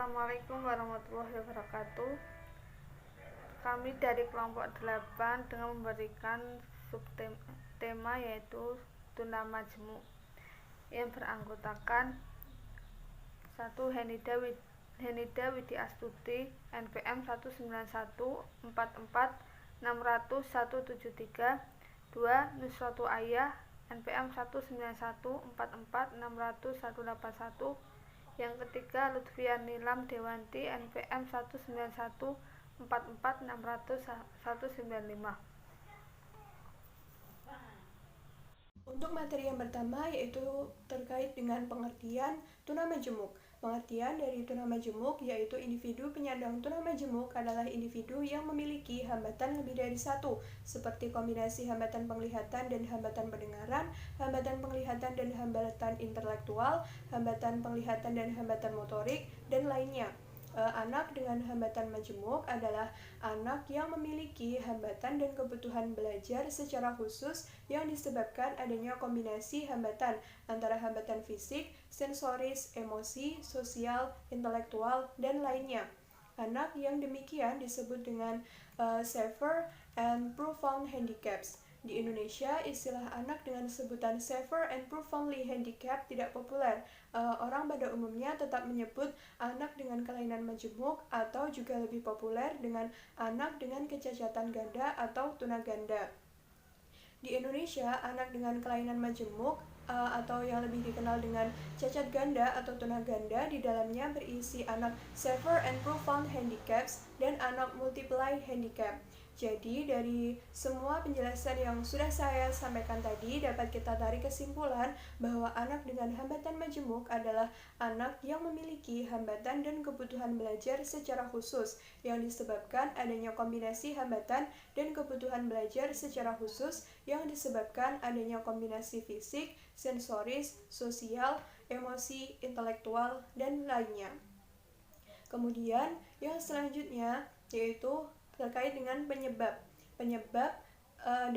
Assalamualaikum warahmatullahi wabarakatuh. Kami dari kelompok 8 dengan memberikan subtema yaitu tuna majemuk yang beranggotakan 1. Henida Widi Astuti, NPM 19144600173. 2. Nusratu Ayah, NPM 19144600181. Yang ketiga, Lutfia Nilam Dewanti, NPM 19144600195. Untuk materi yang pertama yaitu terkait dengan pengertian tuna majemuk. Pengertian dari tuna majemuk yaitu individu penyandang tuna majemuk adalah individu yang memiliki hambatan lebih dari satu, seperti kombinasi hambatan penglihatan dan hambatan pendengaran, hambatan penglihatan dan hambatan intelektual, hambatan penglihatan dan hambatan motorik, dan lainnya. Anak dengan hambatan majemuk adalah anak yang memiliki hambatan dan kebutuhan belajar secara khusus yang disebabkan adanya kombinasi hambatan antara hambatan fisik, sensoris, emosi, sosial, intelektual, dan lainnya. Anak yang demikian disebut dengan severe and profound handicaps. Di Indonesia, istilah anak dengan sebutan severe and profoundly handicapped tidak populer. Orang pada umumnya tetap menyebut anak dengan kelainan majemuk atau juga lebih populer dengan anak dengan kecacatan ganda atau tunaganda. Di Indonesia, anak dengan kelainan majemuk atau yang lebih dikenal dengan cacat ganda atau tunaganda di dalamnya berisi anak severe and profound handicaps dan anak multiply handicap. Jadi dari semua penjelasan yang sudah saya sampaikan tadi dapat kita tarik kesimpulan bahwa anak dengan hambatan majemuk adalah anak yang memiliki hambatan dan kebutuhan belajar secara khusus yang disebabkan adanya kombinasi hambatan dan kebutuhan belajar secara khusus yang disebabkan adanya kombinasi fisik, sensoris, sosial, emosi, intelektual, dan lainnya. Kemudian yang selanjutnya yaitu terkait dengan penyebab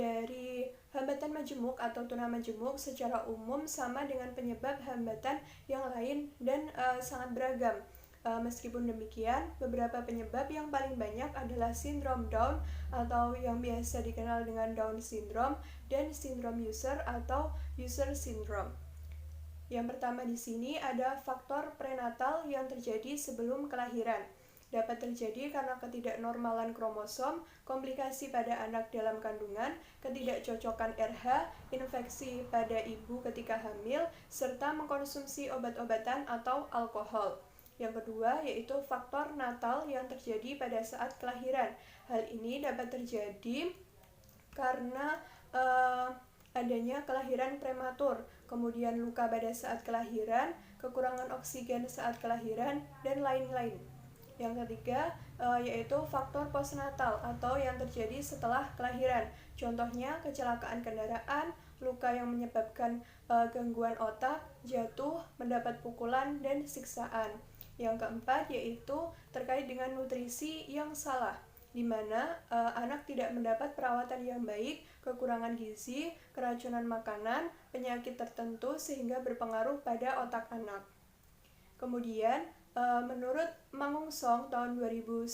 dari hambatan majemuk atau tuna majemuk secara umum sama dengan penyebab hambatan yang lain dan sangat beragam. Meskipun demikian, beberapa penyebab yang paling banyak adalah sindrom Down atau yang biasa dikenal dengan Down syndrome dan sindrom user atau user syndrome. Yang pertama di sini ada faktor prenatal yang terjadi sebelum kelahiran. Dapat terjadi karena ketidaknormalan kromosom, komplikasi pada anak dalam kandungan, ketidakcocokan RH, infeksi pada ibu ketika hamil, serta mengkonsumsi obat-obatan atau alkohol. Yang kedua yaitu faktor natal yang terjadi pada saat kelahiran. Hal ini dapat terjadi karena adanya kelahiran prematur, kemudian luka pada saat kelahiran, kekurangan oksigen saat kelahiran, dan lain-lain. Yang ketiga yaitu faktor postnatal atau yang terjadi setelah kelahiran. Contohnya kecelakaan kendaraan, luka yang menyebabkan gangguan otak, jatuh, mendapat pukulan, dan siksaan. Yang keempat yaitu terkait dengan nutrisi yang salah, di mana anak tidak mendapat perawatan yang baik, kekurangan gizi, keracunan makanan, penyakit tertentu sehingga berpengaruh pada otak anak. Kemudian menurut Mangunsong tahun 2011,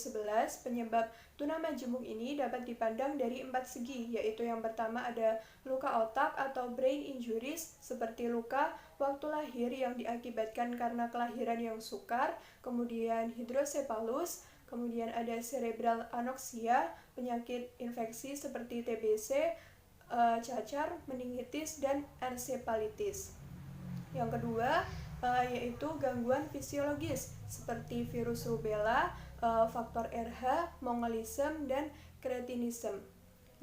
penyebab tuna majemuk ini dapat dipandang dari 4 segi, yaitu yang pertama ada luka otak atau brain injuries seperti luka waktu lahir yang diakibatkan karena kelahiran yang sukar, kemudian hidrosepalus, kemudian ada cerebral anoxia, penyakit infeksi seperti TBC, cacar, meningitis, dan encephalitis. Yang kedua yaitu gangguan fisiologis seperti virus rubella, faktor RH, mongolisme, dan kretinisme.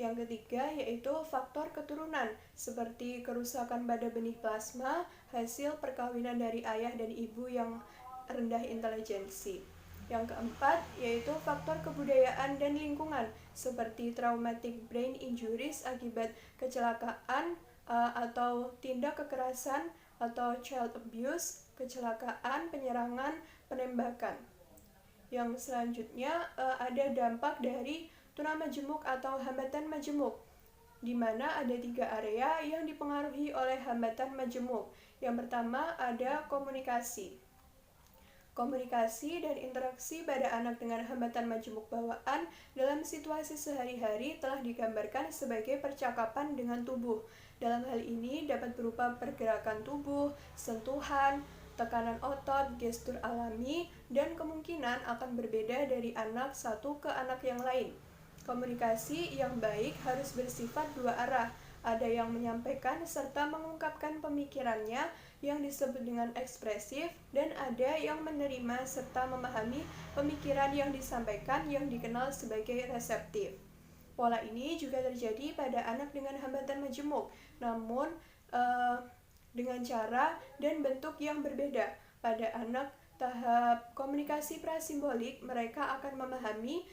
Yang ketiga yaitu faktor keturunan seperti kerusakan pada benih plasma hasil perkawinan dari ayah dan ibu yang rendah intelijensi. Yang keempat yaitu faktor kebudayaan dan lingkungan seperti traumatic brain injuries akibat kecelakaan atau tindak kekerasan atau child abuse, kecelakaan, penyerangan, penembakan. Yang selanjutnya ada dampak dari tuna majemuk atau hambatan majemuk, di mana ada 3 area yang dipengaruhi oleh hambatan majemuk. Yang pertama ada komunikasi. Komunikasi dan interaksi pada anak dengan hambatan majemuk bawaan dalam situasi sehari-hari telah digambarkan sebagai percakapan dengan tubuh. Dalam hal ini dapat berupa pergerakan tubuh, sentuhan, tekanan otot, gestur alami, dan kemungkinan akan berbeda dari anak satu ke anak yang lain. Komunikasi yang baik harus bersifat dua arah. Ada yang menyampaikan serta mengungkapkan pemikirannya yang disebut dengan ekspresif, dan ada yang menerima serta memahami pemikiran yang disampaikan yang dikenal sebagai reseptif. Pola ini juga terjadi pada anak dengan hambatan majemuk, namun dengan cara dan bentuk yang berbeda. Pada anak tahap komunikasi prasimbolik, mereka akan memahami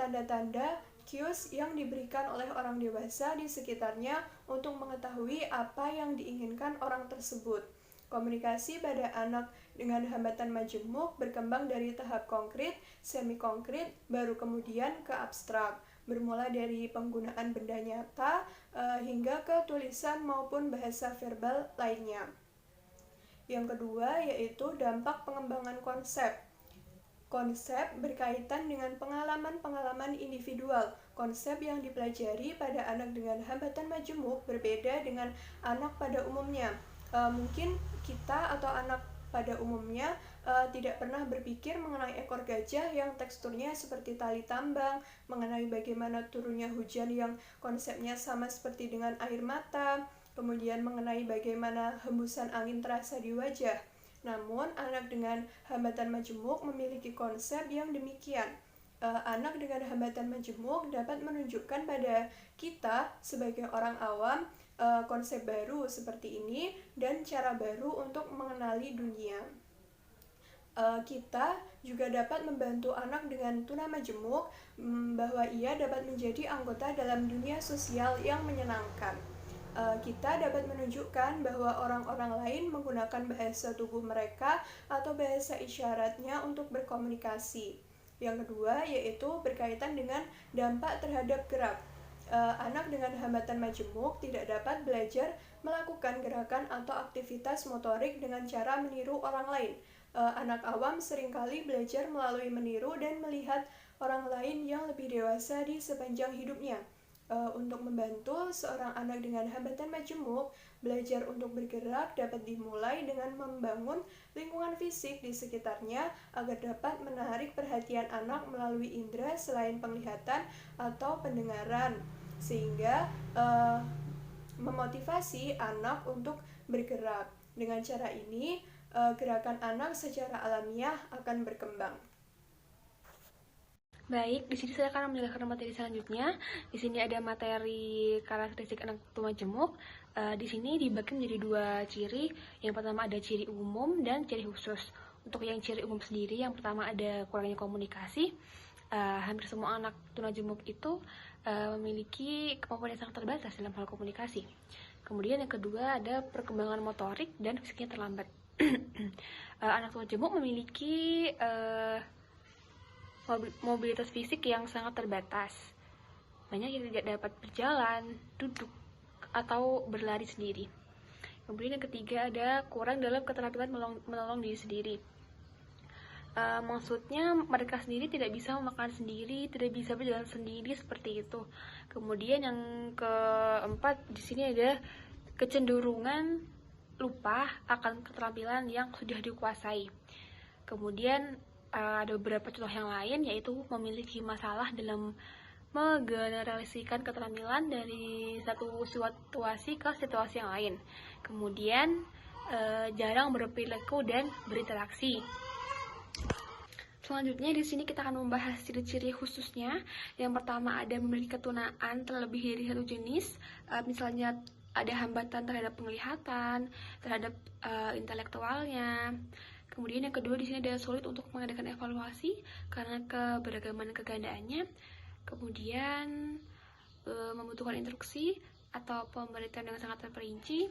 tanda-tanda cues yang diberikan oleh orang dewasa di sekitarnya untuk mengetahui apa yang diinginkan orang tersebut. Komunikasi pada anak dengan hambatan majemuk berkembang dari tahap konkret, semi-konkret, baru kemudian ke abstrak, bermula dari penggunaan benda nyata hingga ke tulisan maupun bahasa verbal lainnya. Yang kedua yaitu dampak pengembangan konsep. Konsep berkaitan dengan pengalaman-pengalaman individual. Konsep yang dipelajari pada anak dengan hambatan majemuk berbeda dengan anak pada umumnya. Mungkin kita atau anak pada umumnya tidak pernah berpikir mengenai ekor gajah yang teksturnya seperti tali tambang, mengenai bagaimana turunnya hujan yang konsepnya sama seperti dengan air mata, kemudian mengenai bagaimana hembusan angin terasa di wajah. Namun, anak dengan hambatan majemuk memiliki konsep yang demikian. Anak dengan hambatan majemuk dapat menunjukkan pada kita sebagai orang awam konsep baru seperti ini dan cara baru untuk mengenali dunia. Kita juga dapat membantu anak dengan tuna majemuk bahwa ia dapat menjadi anggota dalam dunia sosial yang menyenangkan. Kita dapat menunjukkan bahwa orang-orang lain menggunakan bahasa tubuh mereka atau bahasa isyaratnya untuk berkomunikasi. Yang kedua yaitu berkaitan dengan dampak terhadap gerak. Anak dengan hambatan majemuk tidak dapat belajar melakukan gerakan atau aktivitas motorik dengan cara meniru orang lain. Anak awam seringkali belajar melalui meniru dan melihat orang lain yang lebih dewasa di sepanjang hidupnya. Untuk membantu seorang anak dengan hambatan majemuk belajar untuk bergerak dapat dimulai dengan membangun lingkungan fisik di sekitarnya agar dapat menarik perhatian anak melalui indera selain penglihatan atau pendengaran, sehingga memotivasi anak untuk bergerak. Dengan cara ini, gerakan anak secara alamiah akan berkembang. Baik, di sini saya akan menjelaskan materi selanjutnya. Di sini ada materi karakteristik anak tuna majemuk. Di sini dibagi menjadi dua ciri. Yang pertama ada ciri umum dan ciri khusus. Untuk yang ciri umum sendiri, yang pertama ada kurangnya komunikasi. Hampir semua anak tuna majemuk itu memiliki kemampuan yang sangat terbatas dalam hal komunikasi. Kemudian yang kedua ada perkembangan motorik dan fisiknya terlambat. Anak tuna majemuk memiliki mobilitas fisik yang sangat terbatas. Banyak yang tidak dapat berjalan, duduk, atau berlari sendiri. Kemudian yang ketiga ada kurang dalam keterampilan menolong diri sendiri. Maksudnya mereka sendiri tidak bisa makan sendiri, tidak bisa berjalan sendiri seperti itu. Kemudian yang keempat di sini ada kecenderungan lupa akan keterampilan yang sudah dikuasai. Kemudian ada beberapa contoh yang lain, yaitu memiliki masalah dalam menggeneralisasikan keterampilan dari satu situasi ke situasi yang lain. Kemudian jarang berperilaku dan berinteraksi. Selanjutnya di sini kita akan membahas ciri-ciri khususnya. Yang pertama ada memiliki ketunaan terlebih dari satu jenis, misalnya ada hambatan terhadap penglihatan, terhadap intelektualnya. Kemudian yang kedua di sini ada sulit untuk mengadakan evaluasi karena keberagaman kegandaannya. Kemudian membutuhkan instruksi atau pemberitaan yang sangat terperinci.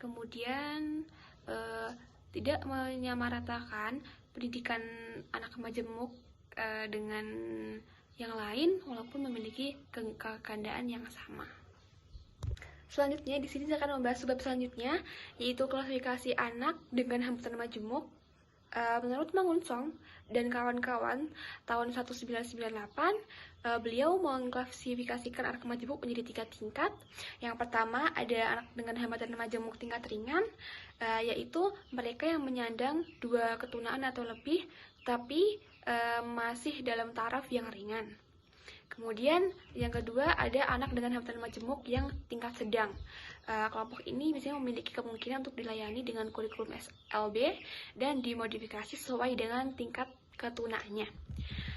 Kemudian tidak menyamaratakan pendidikan anak majemuk dengan yang lain walaupun memiliki kegandaan yang sama. Selanjutnya di sini saya akan membahas bab selanjutnya, yaitu klasifikasi anak dengan hambatan majemuk. Menurut Mangunsong dan kawan-kawan tahun 1998, beliau mengklasifikasikan anak majemuk menjadi 3 tingkat. Yang pertama ada anak dengan hambatan majemuk tingkat ringan, yaitu mereka yang menyandang 2 ketunaan atau lebih, tapi masih dalam taraf yang ringan. Kemudian yang kedua ada anak dengan hambatan majemuk yang tingkat sedang. Kelompok ini biasanya memiliki kemungkinan untuk dilayani dengan kurikulum SLB dan dimodifikasi sesuai dengan tingkat ketunaannya.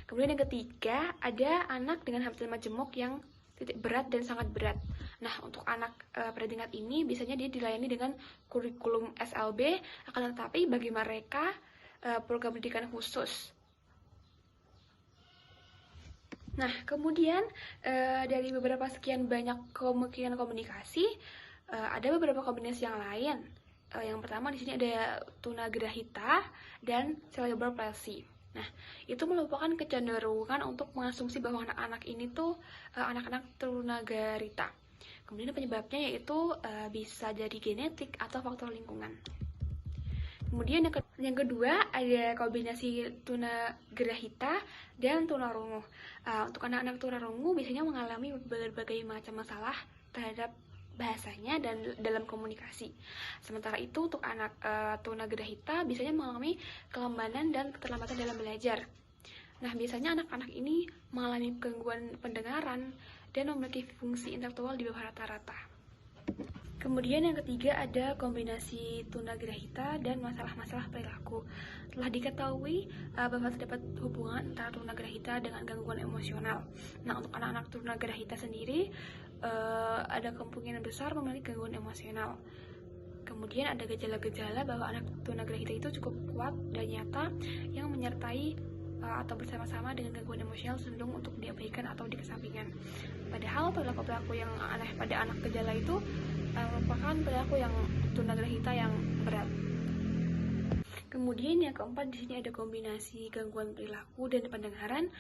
Kemudian yang ketiga ada anak dengan hambatan majemuk yang titik berat dan sangat berat. Nah, untuk anak pada tingkat ini biasanya dia dilayani dengan kurikulum SLB, akan tetapi bagi mereka program pendidikan khusus. Nah, kemudian dari beberapa sekian banyak kemungkinan komunikasi, ada beberapa kombinasi yang lain. Yang pertama di sini ada tunagrahita dan cerebral palsy. Nah, itu merupakan kecenderungan untuk mengasumsi bahwa anak-anak ini tuh anak-anak tunagrahita. Kemudian penyebabnya yaitu bisa jadi genetik atau faktor lingkungan. Kemudian yang kedua ada kombinasi tunagrahita dan tunarungu. Untuk anak-anak tunarungu biasanya mengalami berbagai macam masalah terhadap bahasanya dan dalam komunikasi. Sementara itu untuk anak tunagrahita biasanya mengalami kelambanan dan keterlambatan dalam belajar. Nah, biasanya anak-anak ini mengalami gangguan pendengaran dan memiliki fungsi intelektual di bawah rata-rata. Kemudian yang ketiga ada kombinasi tunagrahita dan masalah-masalah perilaku. Telah diketahui bahwa terdapat hubungan antara tunagrahita dengan gangguan emosional. Nah, untuk anak-anak tunagrahita sendiri ada kemungkinan besar memiliki gangguan emosional. Kemudian ada gejala-gejala bahwa anak tunagrahita itu cukup kuat dan nyata yang menyertai atau bersama-sama dengan gangguan emosional cenderung untuk diabaikan atau dikesampingkan. Padahal perilaku-perilaku yang aneh pada anak gejala itu merupakan perilaku yang tunagrahita yang berat. Kemudian yang keempat di sini ada kombinasi gangguan perilaku dan pendengaran.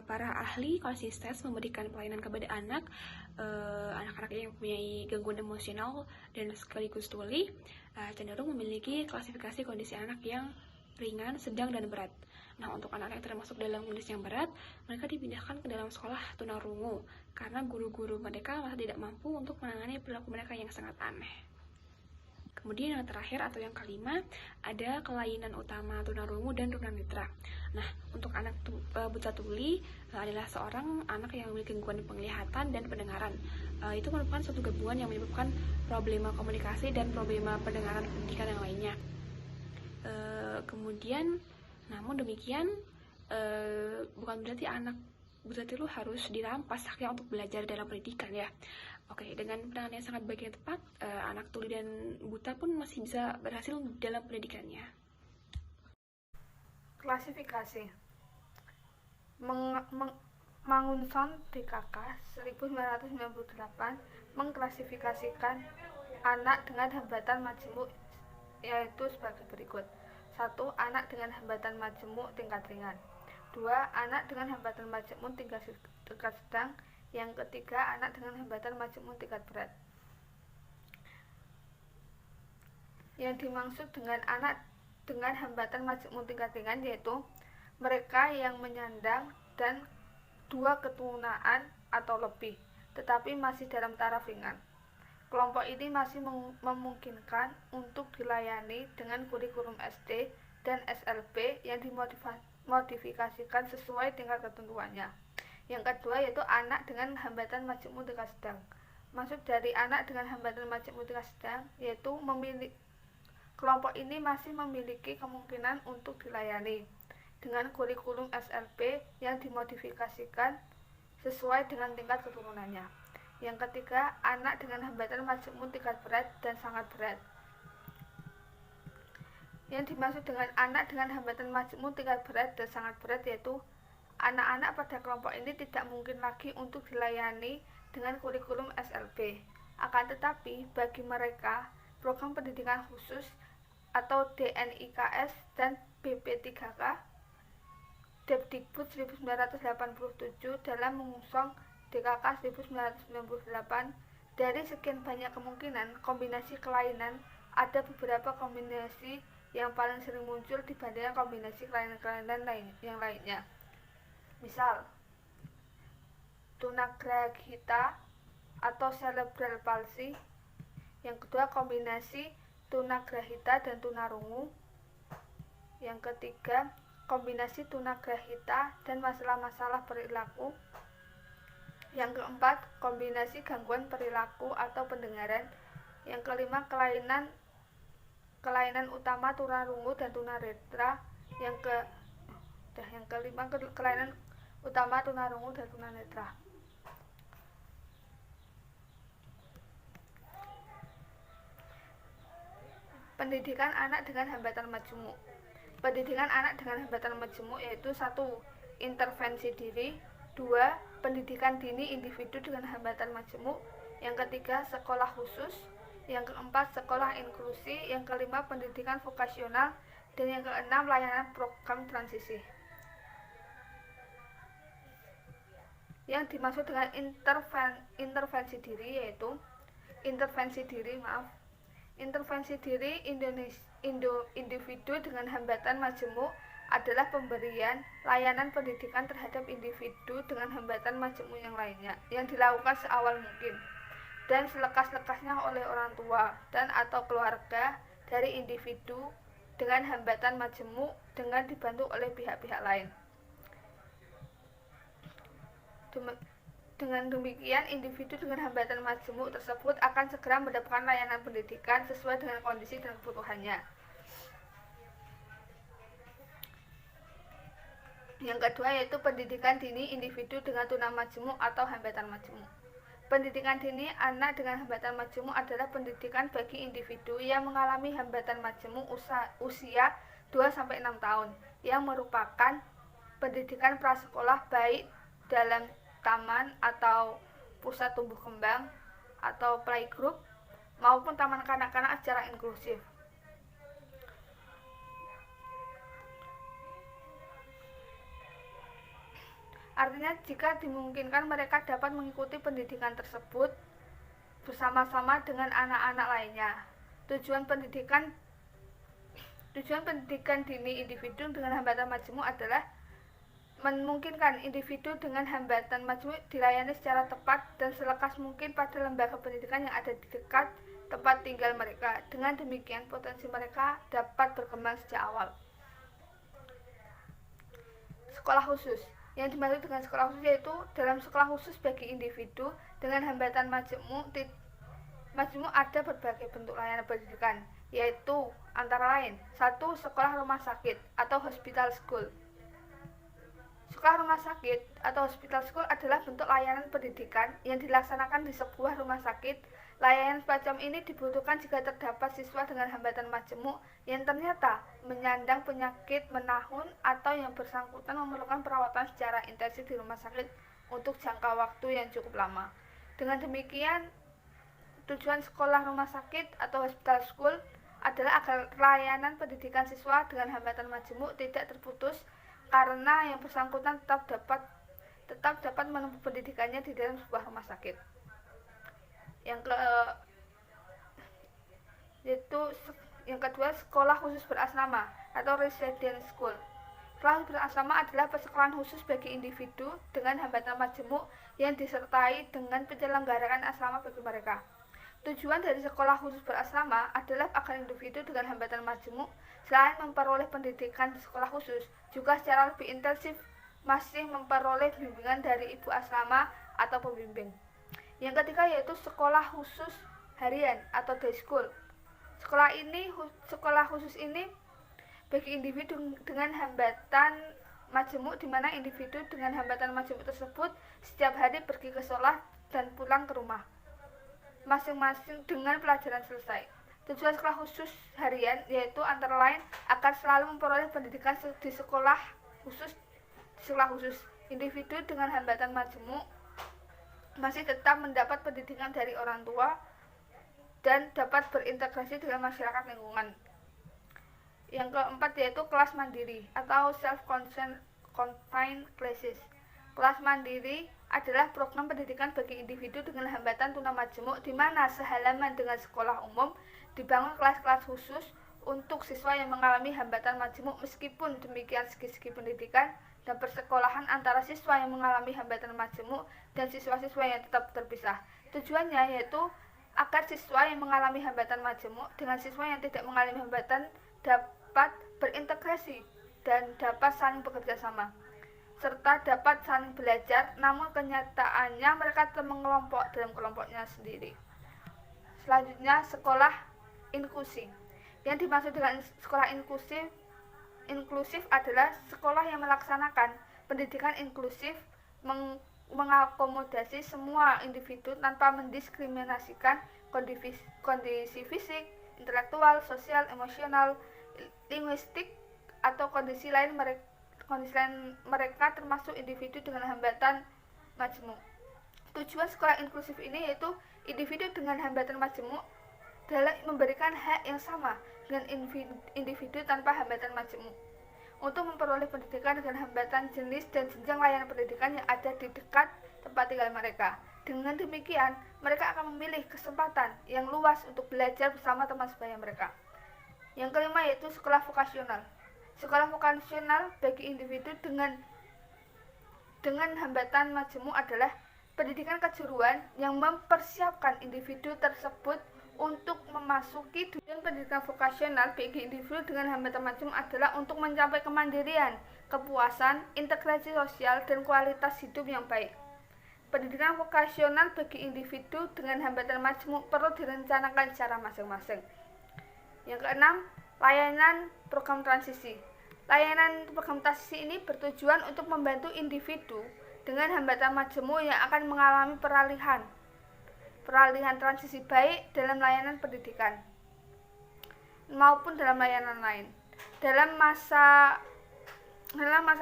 Para ahli konsisten memberikan pelayanan kepada anak-anak yang mempunyai gangguan emosional dan sekaligus tuli cenderung memiliki klasifikasi kondisi anak yang ringan, sedang, dan berat. Nah, untuk anak-anak yang termasuk dalam kondisi yang berat, mereka dipindahkan ke dalam sekolah tunarungu karena guru-guru mereka masih tidak mampu untuk menangani perilaku mereka yang sangat aneh. Kemudian yang terakhir atau yang kelima, ada kelainan utama tunarungu dan tunanetra. Nah, untuk anak buta tuli adalah seorang anak yang memiliki gangguan penglihatan dan pendengaran. Itu merupakan suatu gabungan yang menyebabkan problema komunikasi dan problema pendengaran pendidikan yang lainnya. Kemudian namun demikian bukan berarti anak buta tuli harus dirampas haknya untuk belajar dalam pendidikan ya. Oke, dengan penanganan yang sangat baik dan tepat, anak tuli dan buta pun masih bisa berhasil dalam pendidikannya. Klasifikasi Mangunsong DKK 1998 mengklasifikasikan anak dengan hambatan majemuk yaitu sebagai berikut. 1. Anak dengan hambatan majemuk tingkat ringan. 2. Anak dengan hambatan majemuk tingkat sedang. Yang ketiga, anak dengan hambatan majemuk tingkat berat. Yang dimaksud dengan anak dengan hambatan majemuk tingkat ringan yaitu mereka yang menyandang dan 2 ketunaan atau lebih, tetapi masih dalam taraf ringan. Kelompok ini masih memungkinkan untuk dilayani dengan kurikulum SD dan SLB yang dimodifikasikan sesuai tingkat ketentuannya. Yang kedua yaitu anak dengan hambatan majemuk tingkat sedang. Maksud dari anak dengan hambatan majemuk tingkat sedang yaitu kelompok ini masih memiliki kemungkinan untuk dilayani dengan kurikulum SLB yang dimodifikasikan sesuai dengan tingkat keturunannya. Yang ketiga, anak dengan hambatan majemuk tingkat berat dan sangat berat. Yang dimaksud dengan anak dengan hambatan majemuk tingkat berat dan sangat berat yaitu anak-anak pada kelompok ini tidak mungkin lagi untuk dilayani dengan kurikulum SLB. Akan tetapi, bagi mereka, program pendidikan khusus atau DNIKS dan BP3K Depdikbud 1987 dalam Mangunsong DKK 1998. Dari sekian banyak kemungkinan kombinasi kelainan, ada beberapa kombinasi yang paling sering muncul dibandingkan kombinasi kelainan-kelainan yang lainnya. Misal, tunagrahita atau cerebral palsy. Yang kedua, kombinasi tunagrahita dan tunarungu. Yang ketiga, kombinasi tunagrahita dan masalah-masalah perilaku. Yang keempat, kombinasi gangguan perilaku atau pendengaran. Yang kelima, kelainan utama tunarungu dan tunanetra. Yang kelima, kelainan utama tunarungu dan tunanetra. Pendidikan anak dengan hambatan majemuk. Pendidikan anak dengan hambatan majemuk yaitu 1. Intervensi diri. 2. Pendidikan dini individu dengan hambatan majemuk. Yang ketiga, sekolah khusus. Yang keempat, sekolah inklusi. Yang kelima, pendidikan vokasional. Dan yang keenam, layanan program transisi. Yang dimaksud dengan intervensi diri yaitu intervensi diri individu dengan hambatan majemuk adalah pemberian layanan pendidikan terhadap individu dengan hambatan majemuk yang lainnya yang dilakukan seawal mungkin dan selekas-lekasnya oleh orang tua dan atau keluarga dari individu dengan hambatan majemuk dengan dibantu oleh pihak-pihak lain. Dengan demikian, individu dengan hambatan majemuk tersebut akan segera mendapatkan layanan pendidikan sesuai dengan kondisi dan kebutuhannya. Yang kedua yaitu pendidikan dini individu dengan tuna majemuk atau hambatan majemuk. Pendidikan dini anak dengan hambatan majemuk adalah pendidikan bagi individu yang mengalami hambatan majemuk usia 2-6 tahun, yang merupakan pendidikan prasekolah baik dalam taman atau pusat tumbuh kembang atau playgroup maupun taman kanak-kanak secara inklusif. Artinya jika dimungkinkan mereka dapat mengikuti pendidikan tersebut bersama-sama dengan anak-anak lainnya. Tujuan pendidikan dini individu dengan hambatan majemuk adalah memungkinkan individu dengan hambatan majemuk dilayani secara tepat dan selekas mungkin pada lembaga pendidikan yang ada di dekat tempat tinggal mereka. Dengan demikian, potensi mereka dapat berkembang sejak awal. Sekolah khusus. Yang dimaksud dengan sekolah khusus yaitu dalam sekolah khusus bagi individu dengan hambatan majemuk ada berbagai bentuk layanan pendidikan, yaitu antara lain 1. Sekolah rumah sakit atau hospital school. Sekolah rumah sakit atau hospital school adalah bentuk layanan pendidikan yang dilaksanakan di sebuah rumah sakit. Layanan semacam ini dibutuhkan jika terdapat siswa dengan hambatan majemuk yang ternyata menyandang penyakit menahun atau yang bersangkutan memerlukan perawatan secara intensif di rumah sakit untuk jangka waktu yang cukup lama. Dengan demikian, tujuan sekolah rumah sakit atau hospital school adalah agar layanan pendidikan siswa dengan hambatan majemuk tidak terputus karena yang bersangkutan tetap dapat menempuh pendidikannya di dalam sebuah rumah sakit. Yang kedua, sekolah khusus berasrama atau residence school. Sekolah khusus berasrama adalah persekolahan khusus bagi individu dengan hambatan majemuk yang disertai dengan penyelenggaraan asrama bagi mereka. Tujuan dari sekolah khusus berasrama adalah agar individu dengan hambatan majemuk selain memperoleh pendidikan di sekolah khusus, juga secara lebih intensif masih memperoleh bimbingan dari ibu asrama atau pembimbing. Yang ketiga yaitu sekolah khusus harian atau day school. Sekolah khusus ini bagi individu dengan hambatan majemuk, di mana individu dengan hambatan majemuk tersebut setiap hari pergi ke sekolah dan pulang ke rumah masing-masing dengan pelajaran selesai. Tujuan sekolah khusus harian yaitu antara lain akan selalu memperoleh pendidikan di sekolah khusus. Individu dengan hambatan majemuk masih tetap mendapat pendidikan dari orang tua dan dapat berintegrasi dengan masyarakat lingkungan. Yang keempat yaitu kelas mandiri atau self-contained classes. Kelas mandiri adalah program pendidikan bagi individu dengan hambatan tuna majemuk di mana sehalaman dengan sekolah umum dibangun kelas-kelas khusus untuk siswa yang mengalami hambatan majemuk. Meskipun demikian, segi-segi pendidikan dan persekolahan antara siswa yang mengalami hambatan majemuk dan siswa-siswa yang tetap terpisah. Tujuannya yaitu agar siswa yang mengalami hambatan majemuk dengan siswa yang tidak mengalami hambatan dapat berintegrasi dan dapat saling bekerja sama, serta dapat saling belajar, namun kenyataannya mereka telah mengelompok dalam kelompoknya sendiri. Selanjutnya, sekolah inklusi. Yang dimaksud dengan sekolah inklusif adalah sekolah yang melaksanakan pendidikan inklusif, mengakomodasi semua individu tanpa mendiskriminasikan kondisi fisik, intelektual, sosial, emosional, linguistik, atau kondisi lain mereka termasuk individu dengan hambatan majemuk. Tujuan sekolah inklusif ini yaitu individu dengan hambatan majemuk dalam memberikan hak yang sama dengan individu tanpa hambatan majemuk untuk memperoleh pendidikan dengan hambatan jenis dan jenjang layanan pendidikan yang ada di dekat tempat tinggal mereka. Dengan demikian, mereka akan memilih kesempatan yang luas untuk belajar bersama teman sebaya mereka. Yang kelima yaitu sekolah vokasional. Sekolah vokasional bagi individu dengan hambatan majemuk adalah pendidikan kejuruan yang mempersiapkan individu tersebut untuk memasuki dunia. Pendidikan vokasional bagi individu dengan hambatan majemuk adalah untuk mencapai kemandirian, kepuasan, integrasi sosial, dan kualitas hidup yang baik. Pendidikan vokasional bagi individu dengan hambatan majemuk perlu direncanakan secara masing-masing. Yang keenam, layanan program transisi. Layanan program transisi ini bertujuan untuk membantu individu dengan hambatan majemuk yang akan mengalami peralihan transisi baik dalam layanan pendidikan maupun dalam layanan lain. Dalam masa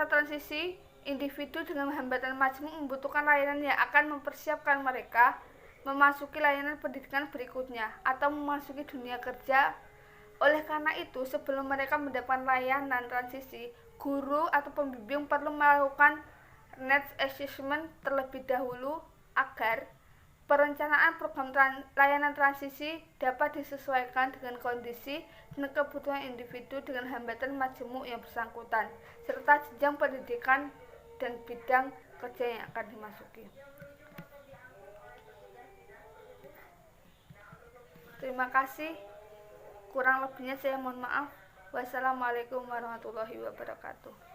transisi, individu dengan hambatan majemuk membutuhkan layanan yang akan mempersiapkan mereka memasuki layanan pendidikan berikutnya atau memasuki dunia kerja. Oleh karena itu, sebelum mereka mendapatkan layanan transisi, guru atau pembimbing perlu melakukan needs assessment terlebih dahulu agar perencanaan program layanan transisi dapat disesuaikan dengan kondisi dan kebutuhan individu dengan hambatan majemuk yang bersangkutan, serta jenjang pendidikan dan bidang kerja yang akan dimasuki. Terima kasih. Kurang lebihnya saya mohon maaf. Wassalamualaikum warahmatullahi wabarakatuh.